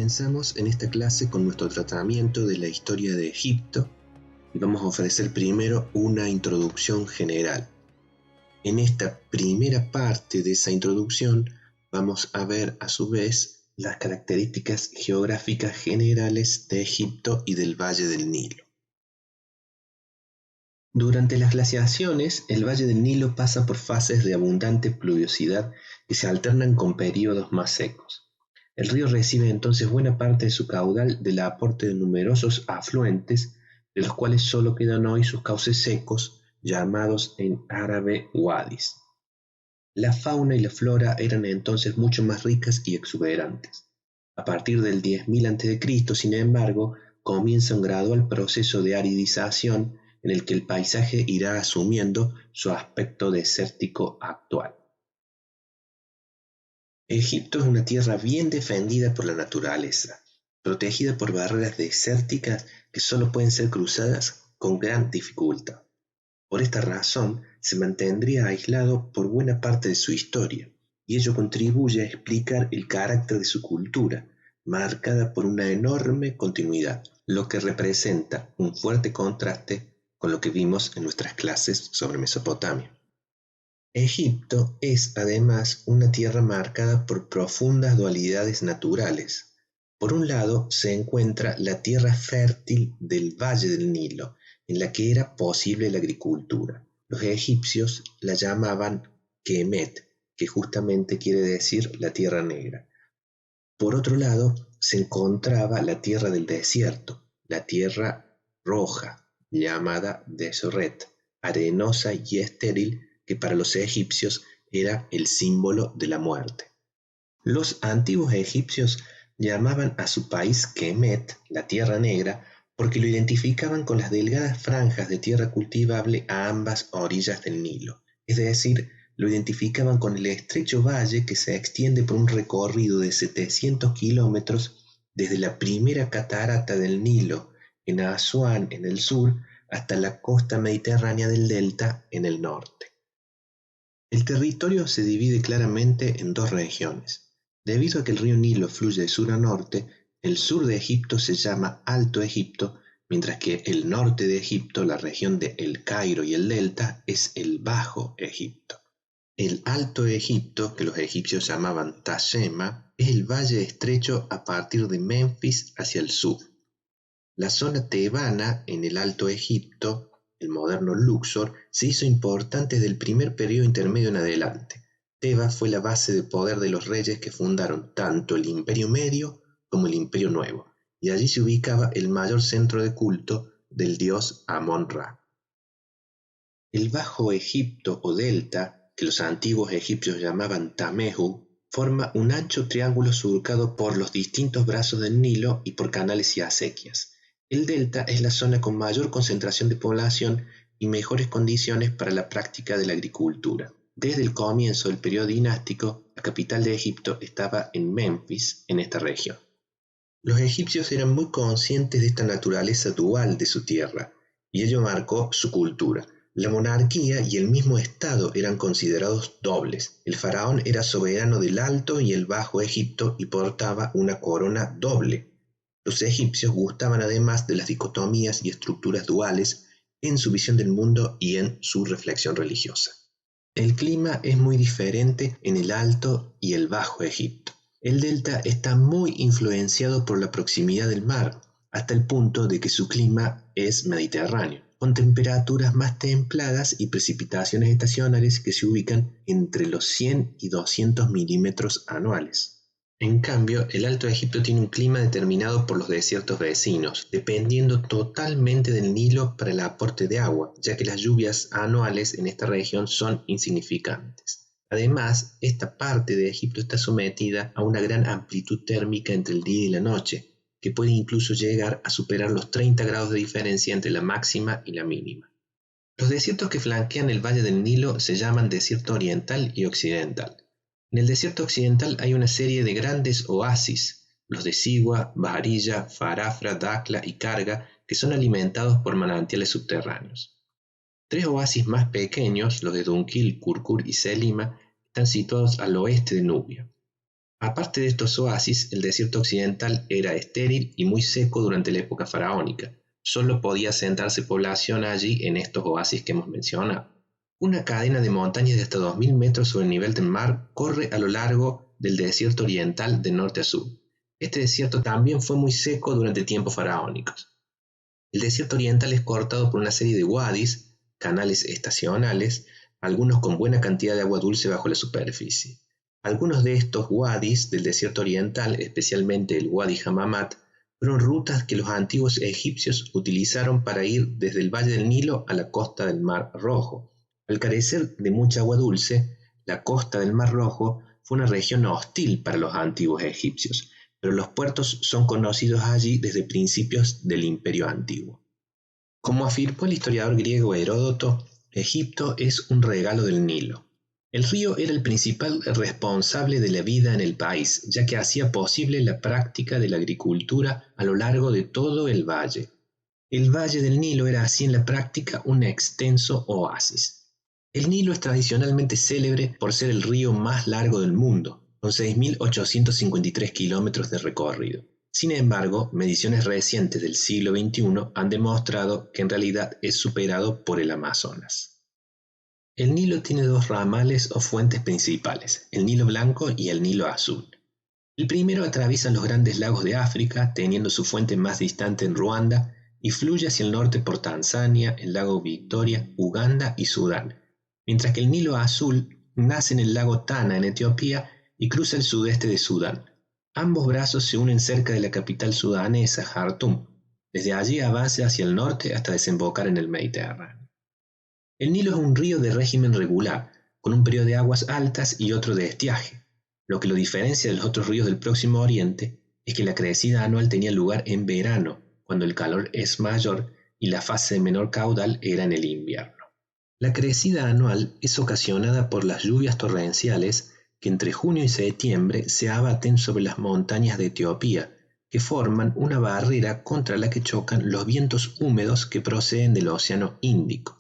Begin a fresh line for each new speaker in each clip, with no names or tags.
Comenzamos en esta clase con nuestro tratamiento de la historia de Egipto y vamos a ofrecer primero una introducción general. En esta primera parte de esa introducción vamos a ver a su vez las características geográficas generales de Egipto y del Valle del Nilo. Durante las glaciaciones, el Valle del Nilo pasa por fases de abundante pluviosidad que se alternan con períodos más secos. El río recibe entonces buena parte de su caudal del aporte de numerosos afluentes, de los cuales solo quedan hoy sus cauces secos, llamados en árabe wadis. La fauna y la flora eran entonces mucho más ricas y exuberantes. A partir del 10.000 a.C., sin embargo, comienza un gradual proceso de aridización en el que el paisaje irá asumiendo su aspecto desértico actual. Egipto es una tierra bien defendida por la naturaleza, protegida por barreras desérticas que solo pueden ser cruzadas con gran dificultad. Por esta razón, se mantendría aislado por buena parte de su historia, y ello contribuye a explicar el carácter de su cultura, marcada por una enorme continuidad, lo que representa un fuerte contraste con lo que vimos en nuestras clases sobre Mesopotamia. Egipto es además una tierra marcada por profundas dualidades naturales. Por un lado se encuentra la tierra fértil del Valle del Nilo, en la que era posible la agricultura. Los egipcios la llamaban Kemet, que justamente quiere decir la tierra negra. Por otro lado se encontraba la tierra del desierto, la tierra roja, llamada Deseret, arenosa y estéril, que para los egipcios era el símbolo de la muerte. Los antiguos egipcios llamaban a su país Kemet, la tierra negra, porque lo identificaban con las delgadas franjas de tierra cultivable a ambas orillas del Nilo, es decir, lo identificaban con el estrecho valle que se extiende por un recorrido de 700 kilómetros desde la primera catarata del Nilo en Asuán en el sur hasta la costa mediterránea del delta en el norte. El territorio se divide claramente en dos regiones. Debido a que el río Nilo fluye de sur a norte, el sur de Egipto se llama Alto Egipto, mientras que el norte de Egipto, la región de El Cairo y el delta, es el Bajo Egipto. El Alto Egipto, que los egipcios llamaban Tashema, es el valle estrecho a partir de Memphis hacia el sur. La zona tebana en el Alto Egipto, el moderno Luxor, se hizo importante desde el primer periodo intermedio en adelante. Tebas fue la base de poder de los reyes que fundaron tanto el Imperio Medio como el Imperio Nuevo, y allí se ubicaba el mayor centro de culto del dios Amón-Ra. El Bajo Egipto o Delta, que los antiguos egipcios llamaban Tamehu, forma un ancho triángulo surcado por los distintos brazos del Nilo y por canales y acequias. El delta es la zona con mayor concentración de población y mejores condiciones para la práctica de la agricultura. Desde el comienzo del periodo dinástico, la capital de Egipto estaba en Memphis, en esta región. Los egipcios eran muy conscientes de esta naturaleza dual de su tierra, y ello marcó su cultura. La monarquía y el mismo Estado eran considerados dobles. El faraón era soberano del Alto y el Bajo Egipto y portaba una corona doble. Los egipcios gustaban además de las dicotomías y estructuras duales en su visión del mundo y en su reflexión religiosa. El clima es muy diferente en el Alto y el Bajo Egipto. El delta está muy influenciado por la proximidad del mar, hasta el punto de que su clima es mediterráneo, con temperaturas más templadas y precipitaciones estacionales que se ubican entre los 100 y 200 milímetros anuales. En cambio, el Alto Egipto tiene un clima determinado por los desiertos vecinos, dependiendo totalmente del Nilo para el aporte de agua, ya que las lluvias anuales en esta región son insignificantes. Además, esta parte de Egipto está sometida a una gran amplitud térmica entre el día y la noche, que puede incluso llegar a superar los 30 grados de diferencia entre la máxima y la mínima. Los desiertos que flanquean el Valle del Nilo se llaman desierto oriental y occidental. En el desierto occidental hay una serie de grandes oasis, los de Sigua, Baharilla, Farafra, Dakla y Karga, que son alimentados por manantiales subterráneos. Tres oasis más pequeños, los de Dunkil, Kurkur y Selima, están situados al oeste de Nubia. Aparte de estos oasis, el desierto occidental era estéril y muy seco durante la época faraónica. Solo podía asentarse población allí en estos oasis que hemos mencionado. Una cadena de montañas de hasta 2000 metros sobre el nivel del mar corre a lo largo del desierto oriental de norte a sur. Este desierto también fue muy seco durante tiempos faraónicos. El desierto oriental es cortado por una serie de wadis, canales estacionales, algunos con buena cantidad de agua dulce bajo la superficie. Algunos de estos wadis del desierto oriental, especialmente el Wadi Hamamat, fueron rutas que los antiguos egipcios utilizaron para ir desde el valle del Nilo a la costa del Mar Rojo. Al carecer de mucha agua dulce, la costa del Mar Rojo fue una región hostil para los antiguos egipcios, pero los puertos son conocidos allí desde principios del Imperio Antiguo. Como afirmó el historiador griego Heródoto, Egipto es un regalo del Nilo. El río era el principal responsable de la vida en el país, ya que hacía posible la práctica de la agricultura a lo largo de todo el valle. El valle del Nilo era así en la práctica un extenso oasis. El Nilo es tradicionalmente célebre por ser el río más largo del mundo, con 6.853 kilómetros de recorrido. Sin embargo, mediciones recientes del siglo XXI han demostrado que en realidad es superado por el Amazonas. El Nilo tiene dos ramales o fuentes principales, el Nilo Blanco y el Nilo Azul. El primero atraviesa los grandes lagos de África, teniendo su fuente más distante en Ruanda, y fluye hacia el norte por Tanzania, el lago Victoria, Uganda y Sudán, mientras que el Nilo Azul nace en el lago Tana en Etiopía y cruza el sudeste de Sudán. Ambos brazos se unen cerca de la capital sudanesa, Jartum. Desde allí avanza hacia el norte hasta desembocar en el Mediterráneo. El Nilo es un río de régimen regular, con un periodo de aguas altas y otro de estiaje. Lo que lo diferencia de los otros ríos del Próximo Oriente es que la crecida anual tenía lugar en verano, cuando el calor es mayor y la fase de menor caudal era en el invierno. La crecida anual es ocasionada por las lluvias torrenciales que entre junio y septiembre se abaten sobre las montañas de Etiopía, que forman una barrera contra la que chocan los vientos húmedos que proceden del Océano Índico.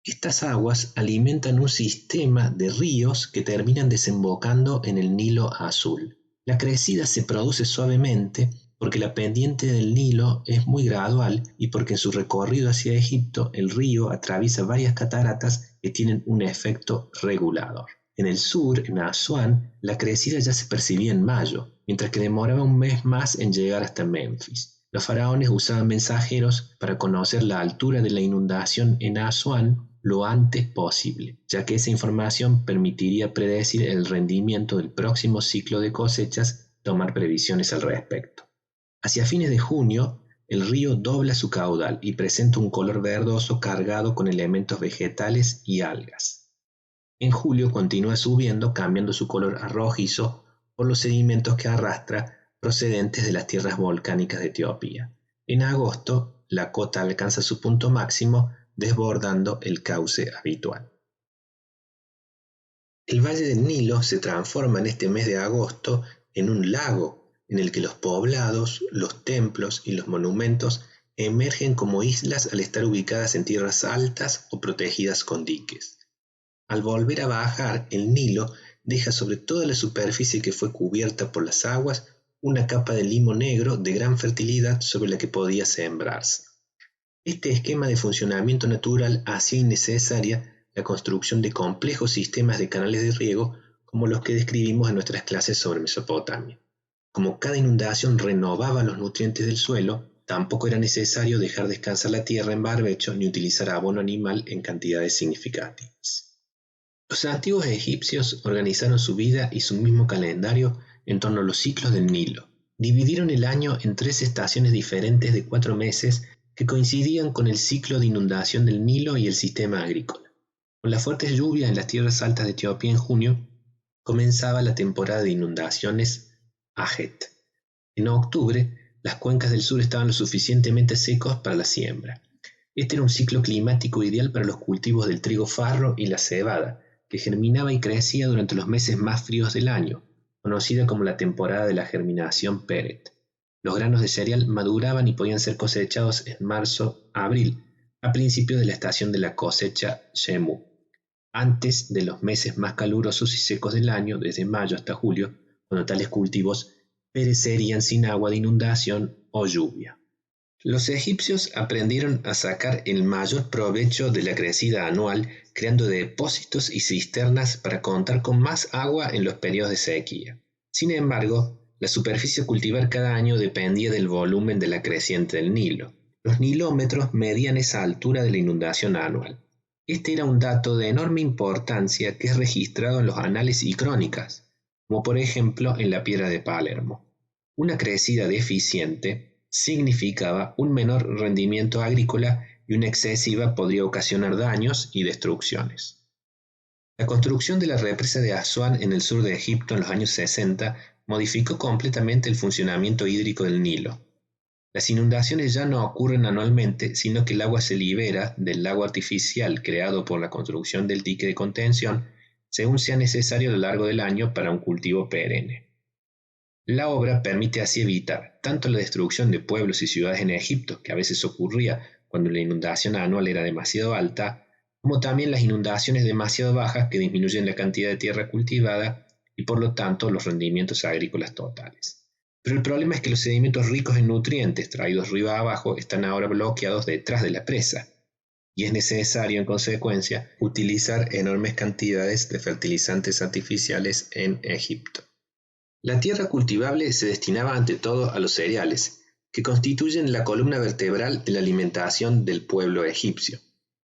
Estas aguas alimentan un sistema de ríos que terminan desembocando en el Nilo Azul. La crecida se produce suavemente porque la pendiente del Nilo es muy gradual y porque en su recorrido hacia Egipto el río atraviesa varias cataratas que tienen un efecto regulador. En el sur, en Asuán, la crecida ya se percibía en mayo, mientras que demoraba un mes más en llegar hasta Memphis. Los faraones usaban mensajeros para conocer la altura de la inundación en Asuán lo antes posible, ya que esa información permitiría predecir el rendimiento del próximo ciclo de cosechas y tomar previsiones al respecto. Hacia fines de junio, el río dobla su caudal y presenta un color verdoso cargado con elementos vegetales y algas. En julio continúa subiendo, cambiando su color a rojizo por los sedimentos que arrastra procedentes de las tierras volcánicas de Etiopía. En agosto, la cota alcanza su punto máximo, desbordando el cauce habitual. El valle del Nilo se transforma en este mes de agosto en un lago en el que los poblados, los templos y los monumentos emergen como islas al estar ubicadas en tierras altas o protegidas con diques. Al volver a bajar, el Nilo deja sobre toda la superficie que fue cubierta por las aguas una capa de limo negro de gran fertilidad sobre la que podía sembrarse. Este esquema de funcionamiento natural hacía innecesaria la construcción de complejos sistemas de canales de riego como los que describimos en nuestras clases sobre Mesopotamia. Como cada inundación renovaba los nutrientes del suelo, tampoco era necesario dejar descansar la tierra en barbecho ni utilizar abono animal en cantidades significativas. Los antiguos egipcios organizaron su vida y su mismo calendario en torno a los ciclos del Nilo. Dividieron el año en 3 estaciones diferentes de 4 meses que coincidían con el ciclo de inundación del Nilo y el sistema agrícola. Con las fuertes lluvias en las tierras altas de Etiopía en junio, comenzaba la temporada de inundaciones Ajet. En octubre, las cuencas del sur estaban lo suficientemente secos para la siembra. Este era un ciclo climático ideal para los cultivos del trigo farro y la cebada, que germinaba y crecía durante los meses más fríos del año, conocida como la temporada de la germinación Peret. Los granos de cereal maduraban y podían ser cosechados en marzo-abril, a principios de la estación de la cosecha Shemu. Antes de los meses más calurosos y secos del año, desde mayo hasta julio, cuando tales cultivos perecerían sin agua de inundación o lluvia. Los egipcios aprendieron a sacar el mayor provecho de la crecida anual, creando depósitos y cisternas para contar con más agua en los periodos de sequía. Sin embargo, la superficie a cultivar cada año dependía del volumen de la creciente del Nilo. Los nilómetros medían esa altura de la inundación anual. Este era un dato de enorme importancia que es registrado en los anales y crónicas, como por ejemplo en la Piedra de Palermo. Una crecida deficiente significaba un menor rendimiento agrícola y una excesiva podría ocasionar daños y destrucciones. La construcción de la represa de Asuán en el sur de Egipto en los años 60 modificó completamente el funcionamiento hídrico del Nilo. Las inundaciones ya no ocurren anualmente, sino que el agua se libera del lago artificial creado por la construcción del dique de contención, según sea necesario a lo largo del año para un cultivo perenne. La obra permite así evitar tanto la destrucción de pueblos y ciudades en Egipto, que a veces ocurría cuando la inundación anual era demasiado alta, como también las inundaciones demasiado bajas que disminuyen la cantidad de tierra cultivada y por lo tanto los rendimientos agrícolas totales. Pero el problema es que los sedimentos ricos en nutrientes traídos río abajo están ahora bloqueados detrás de la presa, y es necesario en consecuencia utilizar enormes cantidades de fertilizantes artificiales en Egipto. La tierra cultivable se destinaba ante todo a los cereales, que constituyen la columna vertebral de la alimentación del pueblo egipcio.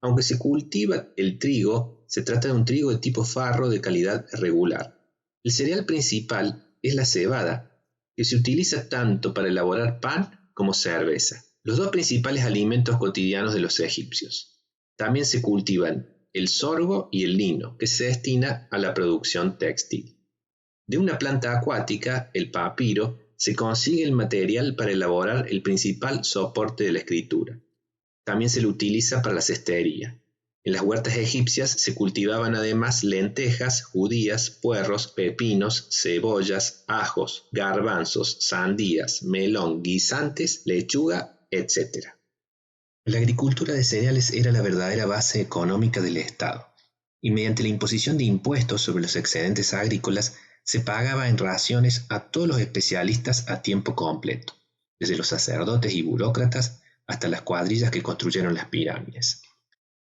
Aunque se cultiva el trigo, se trata de un trigo de tipo farro de calidad regular. El cereal principal es la cebada, que se utiliza tanto para elaborar pan como cerveza, los dos principales alimentos cotidianos de los egipcios. También se cultivan el sorgo y el lino, que se destina a la producción textil. De una planta acuática, el papiro, se consigue el material para elaborar el principal soporte de la escritura. También se lo utiliza para la cestería. En las huertas egipcias se cultivaban además lentejas, judías, puerros, pepinos, cebollas, ajos, garbanzos, sandías, melón, guisantes, lechuga, etc. La agricultura de cereales era la verdadera base económica del Estado, y mediante la imposición de impuestos sobre los excedentes agrícolas se pagaba en raciones a todos los especialistas a tiempo completo, desde los sacerdotes y burócratas hasta las cuadrillas que construyeron las pirámides.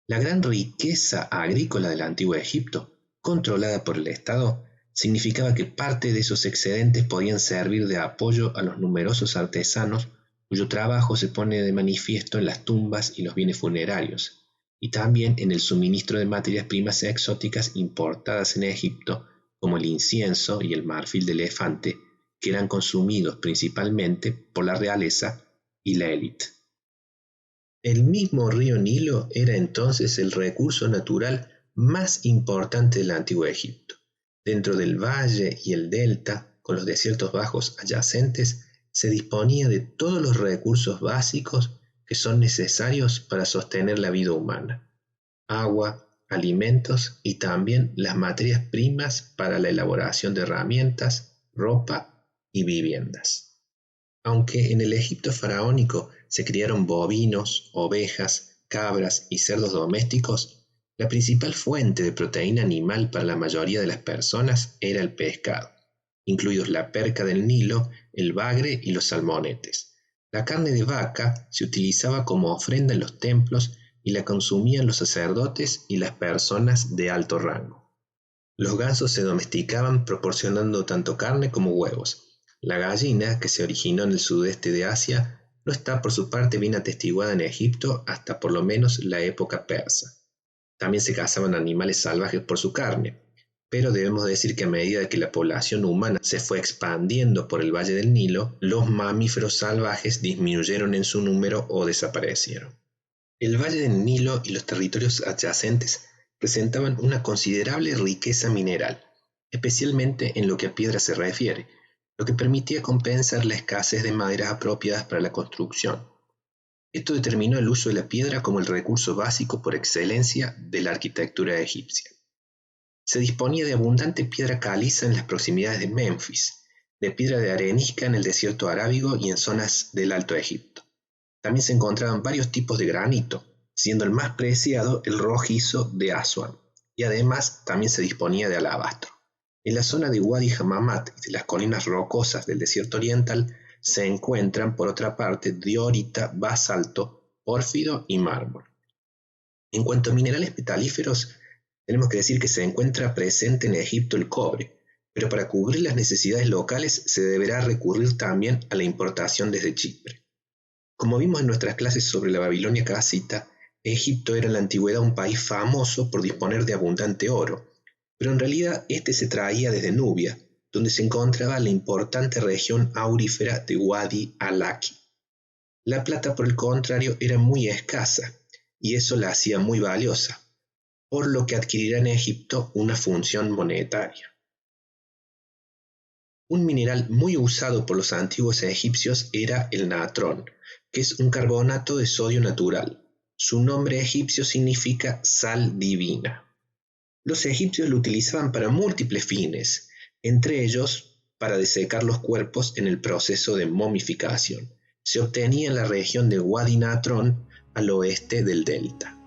La gran riqueza agrícola del antiguo Egipto, controlada por el Estado, significaba que parte de esos excedentes podían servir de apoyo a los numerosos artesanos cuyo trabajo se pone de manifiesto en las tumbas y los bienes funerarios, y también en el suministro de materias primas exóticas importadas en Egipto, como el incienso y el marfil de elefante, que eran consumidos principalmente por la realeza y la élite. El mismo río Nilo era entonces el recurso natural más importante del antiguo Egipto. Dentro del valle y el delta, con los desiertos bajos adyacentes, se disponía de todos los recursos básicos que son necesarios para sostener la vida humana: agua, alimentos y también las materias primas para la elaboración de herramientas, ropa y viviendas. Aunque en el Egipto faraónico se criaron bovinos, ovejas, cabras y cerdos domésticos, la principal fuente de proteína animal para la mayoría de las personas era el pescado, incluidos la perca del Nilo, el bagre y los salmonetes. La carne de vaca se utilizaba como ofrenda en los templos y la consumían los sacerdotes y las personas de alto rango. Los gansos se domesticaban proporcionando tanto carne como huevos. La gallina, que se originó en el sudeste de Asia, no está por su parte bien atestiguada en Egipto hasta por lo menos la época persa. También se cazaban animales salvajes por su carne, pero debemos decir que a medida que la población humana se fue expandiendo por el valle del Nilo, los mamíferos salvajes disminuyeron en su número o desaparecieron. El valle del Nilo y los territorios adyacentes presentaban una considerable riqueza mineral, especialmente en lo que a piedra se refiere, lo que permitía compensar la escasez de maderas apropiadas para la construcción. Esto determinó el uso de la piedra como el recurso básico por excelencia de la arquitectura egipcia. Se disponía de abundante piedra caliza en las proximidades de Memphis, de piedra de arenisca en el desierto arábigo y en zonas del Alto Egipto. También se encontraban varios tipos de granito, siendo el más preciado el rojizo de Asuán, y además también se disponía de alabastro. En la zona de Wadi Hammamat y de las colinas rocosas del desierto oriental se encuentran, por otra parte, diorita, basalto, pórfido y mármol. En cuanto a minerales metalíferos, tenemos que decir que se encuentra presente en Egipto el cobre, pero para cubrir las necesidades locales se deberá recurrir también a la importación desde Chipre. Como vimos en nuestras clases sobre la Babilonia casita, Egipto era en la antigüedad un país famoso por disponer de abundante oro, pero en realidad este se traía desde Nubia, donde se encontraba la importante región aurífera de Wadi al-Aki. La plata, por el contrario, era muy escasa, y eso la hacía muy valiosa, por lo que adquirirá en Egipto una función monetaria. Un mineral muy usado por los antiguos egipcios era el natrón, que es un carbonato de sodio natural. Su nombre egipcio significa sal divina. Los egipcios lo utilizaban para múltiples fines, entre ellos para desecar los cuerpos en el proceso de momificación. Se obtenía en la región de Wadi Natrón, al oeste del delta.